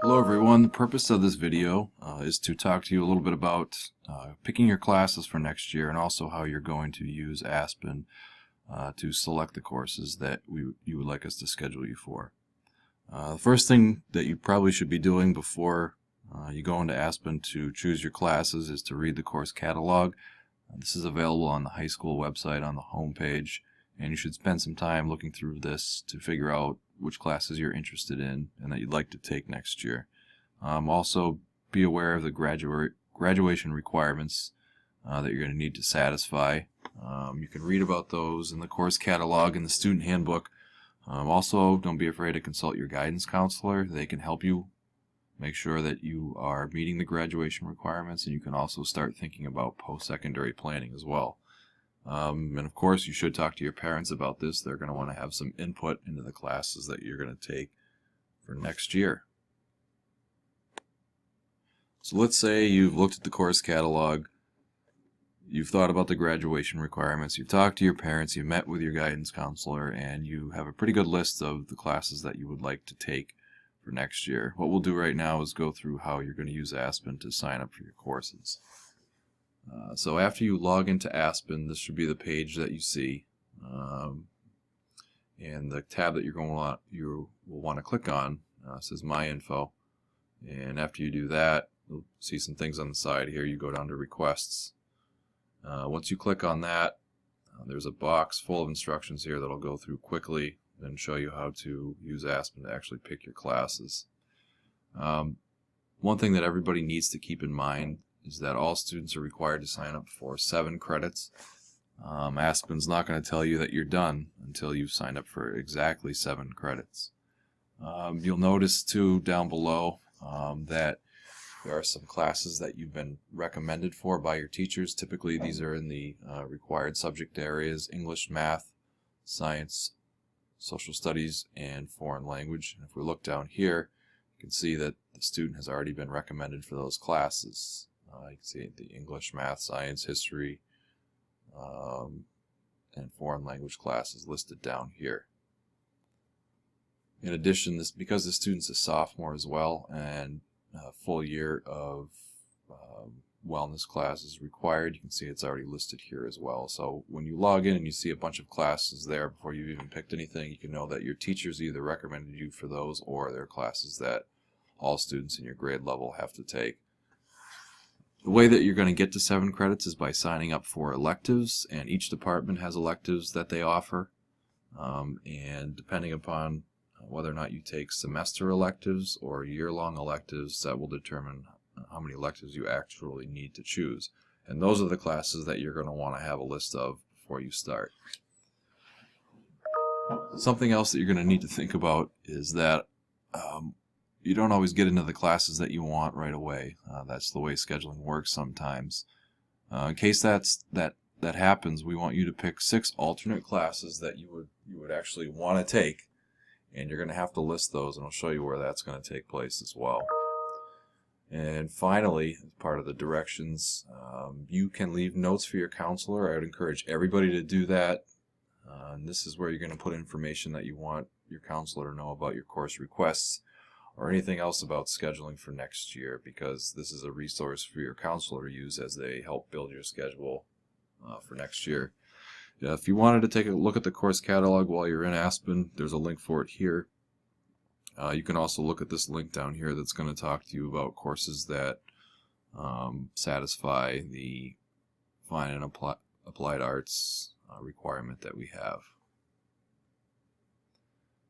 Hello everyone, the purpose of this video is to talk to you a little bit about picking your classes for next year and also how you're going to use Aspen to select the courses that you would like us to schedule you for. The first thing that you probably should be doing before you go into Aspen to choose your classes is to read the course catalog. This is available on the high school website on the home page, and you should spend some time looking through this to figure out which classes you're interested in and that you'd like to take next year. Also, be aware of the graduation requirements that you're going to need to satisfy. You can read about those in the course catalog and the student handbook. Also, don't be afraid to consult your guidance counselor. They can help you make sure that you are meeting the graduation requirements, and you can also start thinking about post-secondary planning as well. And of course, you should talk to your parents about this. They're going to want to have some input into the classes that you're going to take for next year. So let's say you've looked at the course catalog, you've thought about the graduation requirements, you've talked to your parents, you've met with your guidance counselor, and you have a pretty good list of the classes that you would like to take for next year. What we'll do right now is go through how you're going to use Aspen to sign up for your courses. So after you log into Aspen, this should be the page that you see, and the tab that you will want to click on says My Info, and after you do that, you'll see some things on the side here. You go down to Requests. Once you click on that, there's a box full of instructions here that I'll go through quickly and show you how to use Aspen to actually pick your classes. One thing that everybody needs to keep in mind is that all students are required to sign up for 7 credits. Aspen's not going to tell you that you're done until you've signed up for exactly 7 credits. You'll notice too down below that there are some classes that you've been recommended for by your teachers. Typically these are in the required subject areas: English, Math, Science, Social Studies, and Foreign Language. And if we look down here, you can see that the student has already been recommended for those classes. You can see the English, Math, Science, History, and Foreign Language classes listed down here. In addition, because the student's a sophomore as well, and a full year of wellness classes required, you can see it's already listed here as well. So when you log in and you see a bunch of classes there before you've even picked anything, you can know that your teachers either recommended you for those or they're classes that all students in your grade level have to take. The way that you're going to get to 7 credits is by signing up for electives, and each department has electives that they offer. And depending upon whether or not you take semester electives or year-long electives, that will determine how many electives you actually need to choose. And those are the classes that you're going to want to have a list of before you start. Something else that you're going to need to think about is that you don't always get into the classes that you want right away. That's the way scheduling works sometimes. In case that happens, we want you to pick 6 alternate classes that you would actually want to take, and you're going to have to list those, and I'll show you where that's going to take place as well. And finally, as part of the directions, you can leave notes for your counselor. I would encourage everybody to do that. And this is where you're going to put information that you want your counselor to know about your course requests or anything else about scheduling for next year, because this is a resource for your counselor to use as they help build your schedule for next year. If you wanted to take a look at the course catalog while you're in Aspen, there's a link for it here. You can also look at this link down here that's going to talk to you about courses that satisfy the Fine and Applied Arts requirement that we have.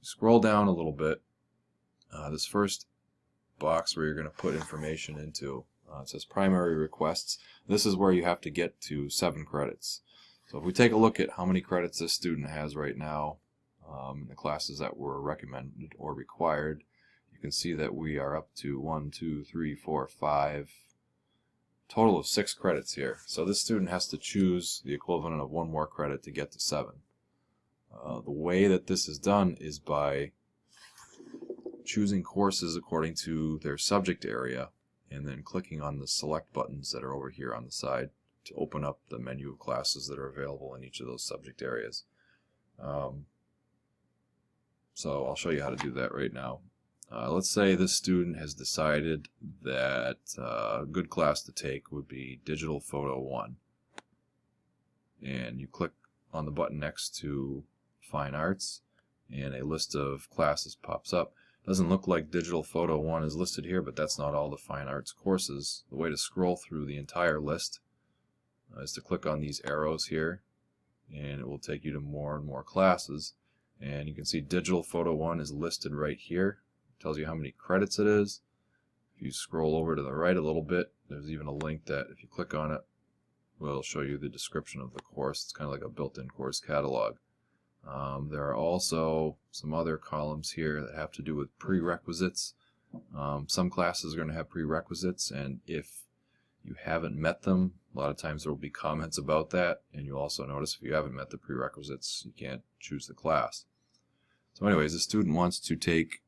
Scroll down a little bit. This first box where you're going to put information into, it says Primary Requests. This is where you have to get to 7 credits. So if we take a look at how many credits this student has right now, the classes that were recommended or required, you can see that we are up to 1, 2, 3, 4, 5, total of 6 credits here. So this student has to choose the equivalent of 1 more credit to get to 7. The way that this is done is by choosing courses according to their subject area and then clicking on the select buttons that are over here on the side to open up the menu of classes that are available in each of those subject areas. So I'll show you how to do that right now. Let's say this student has decided that a good class to take would be Digital Photo 1. And you click on the button next to Fine Arts, and a list of classes pops up. Doesn't look like Digital Photo 1 is listed here, but that's not all the Fine Arts courses. The way to scroll through the entire list is to click on these arrows here, and it will take you to more and more classes. And you can see Digital Photo 1 is listed right here. It tells you how many credits it is. If you scroll over to the right a little bit, there's even a link that if you click on it will show you the description of the course. It's kind of like a built-in course catalog. There are also some other columns here that have to do with prerequisites. Some classes are going to have prerequisites, and if you haven't met them, a lot of times there will be comments about that, and you'll also notice if you haven't met the prerequisites, you can't choose the class. So anyways, the student wants to take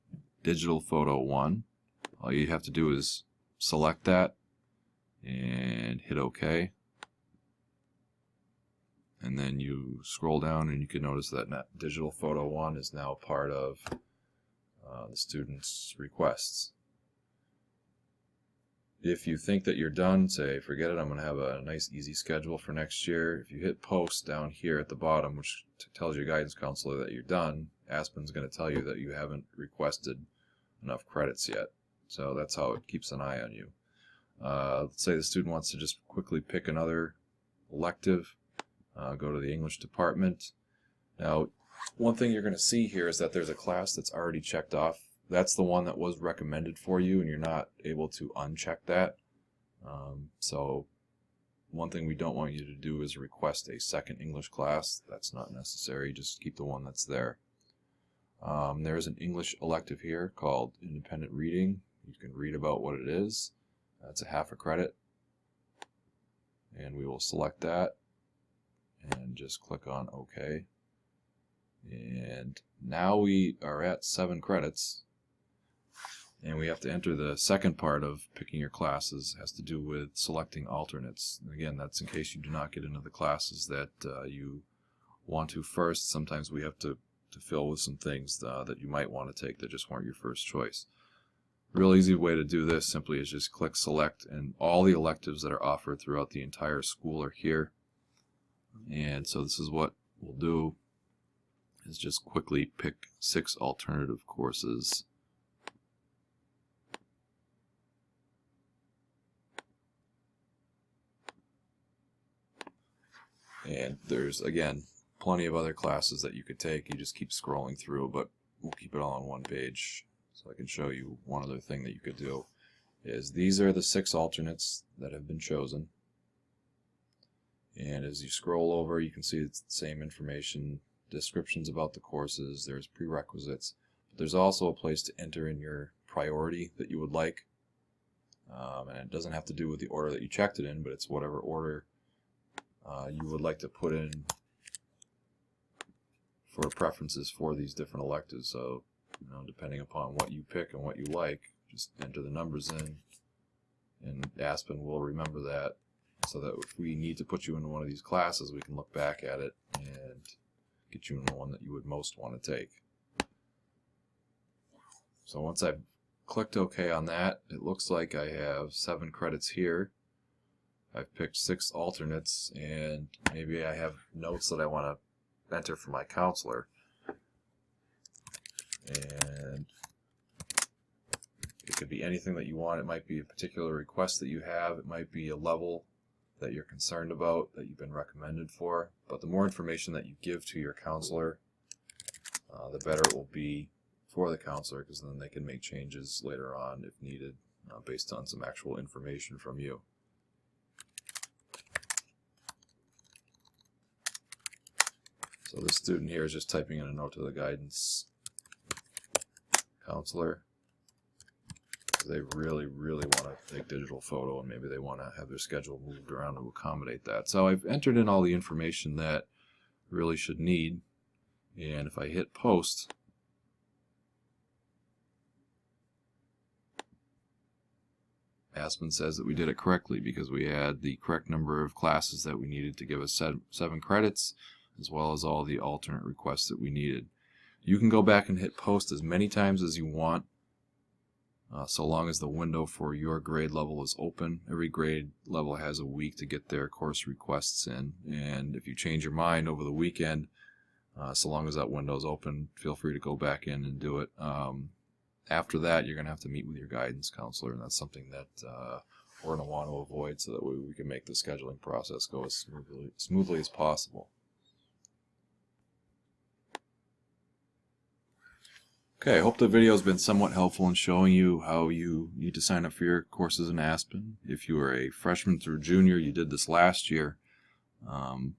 Digital Photo 1. All you have to do is select that and hit OK. And then you scroll down and you can notice that Digital Photo 1 is now part of the student's requests. If you think that you're done, say, forget it, I'm going to have a nice easy schedule for next year. If you hit post down here at the bottom, which tells your guidance counselor that you're done, Aspen's going to tell you that you haven't requested enough credits yet. So that's how it keeps an eye on you. Let's say the student wants to just quickly pick another elective. Go to the English department. Now, one thing you're going to see here is that there's a class that's already checked off. That's the one that was recommended for you, and you're not able to uncheck that. So one thing we don't want you to do is request a second English class. That's not necessary. Just keep the one that's there. There's an English elective here called Independent Reading. You can read about what it is. That's a half a credit. And we will select that and just click on OK. And now we are at 7 credits, and we have to enter the second part of picking your classes. It has to do with selecting alternates. And again, that's in case you do not get into the classes that you want to first. Sometimes we have to fill with some things that you might want to take that just weren't your first choice. A real easy way to do this simply is just click select, and all the electives that are offered throughout the entire school are here. And so this is what we'll do, is just quickly pick 6 alternative courses. And there's, again, plenty of other classes that you could take. You just keep scrolling through, but we'll keep it all on one page. So I can show you one other thing that you could do is these are the 6 alternates that have been chosen. And as you scroll over, you can see it's the same information, descriptions about the courses, there's prerequisites. But there's also a place to enter in your priority that you would like. And it doesn't have to do with the order that you checked it in, but it's whatever order you would like to put in for preferences for these different electives. So, depending upon what you pick and what you like, just enter the numbers in, and Aspen will remember that, so that if we need to put you into one of these classes, we can look back at it and get you in the one that you would most want to take. So once I've clicked OK on that, it looks like I have 7 credits here. I've picked 6 alternates, and maybe I have notes that I want to enter for my counselor. And it could be anything that you want. It might be a particular request that you have. It might be a level that you're concerned about, that you've been recommended for. But the more information that you give to your counselor, the better it will be for the counselor, because then they can make changes later on if needed, based on some actual information from you. So this student here is just typing in a note to the guidance counselor. They really want to take digital photo, and maybe they want to have their schedule moved around to accommodate that. So I've entered in all the information that I really should need, and if I hit post, Aspen says that we did it correctly because we had the correct number of classes that we needed to give us 7 credits, as well as all the alternate requests that we needed. You can go back and hit post as many times as you want so long as the window for your grade level is open. Every grade level has a week to get their course requests in, and if you change your mind over the weekend, so long as that window is open, feel free to go back in and do it. After that, you're going to have to meet with your guidance counselor, and that's something that we're going to want to avoid so that we can make the scheduling process go as smoothly as possible. Okay, I hope the video has been somewhat helpful in showing you how you need to sign up for your courses in Aspen. If you are a freshman through junior, you did this last year. And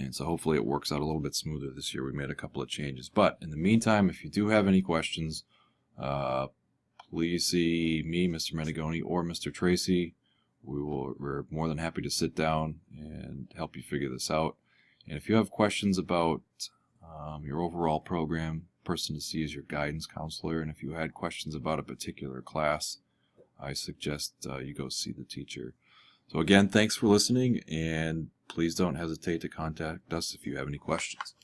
so hopefully it works out a little bit smoother this year. We made a couple of changes. But in the meantime, if you do have any questions, please see me, Mr. Menegoni, or Mr. Tracy. We're more than happy to sit down and help you figure this out. And if you have questions about your overall program, person to see is your guidance counselor. And if you had questions about a particular class, I suggest you go see the teacher. So again, thanks for listening, and please don't hesitate to contact us if you have any questions.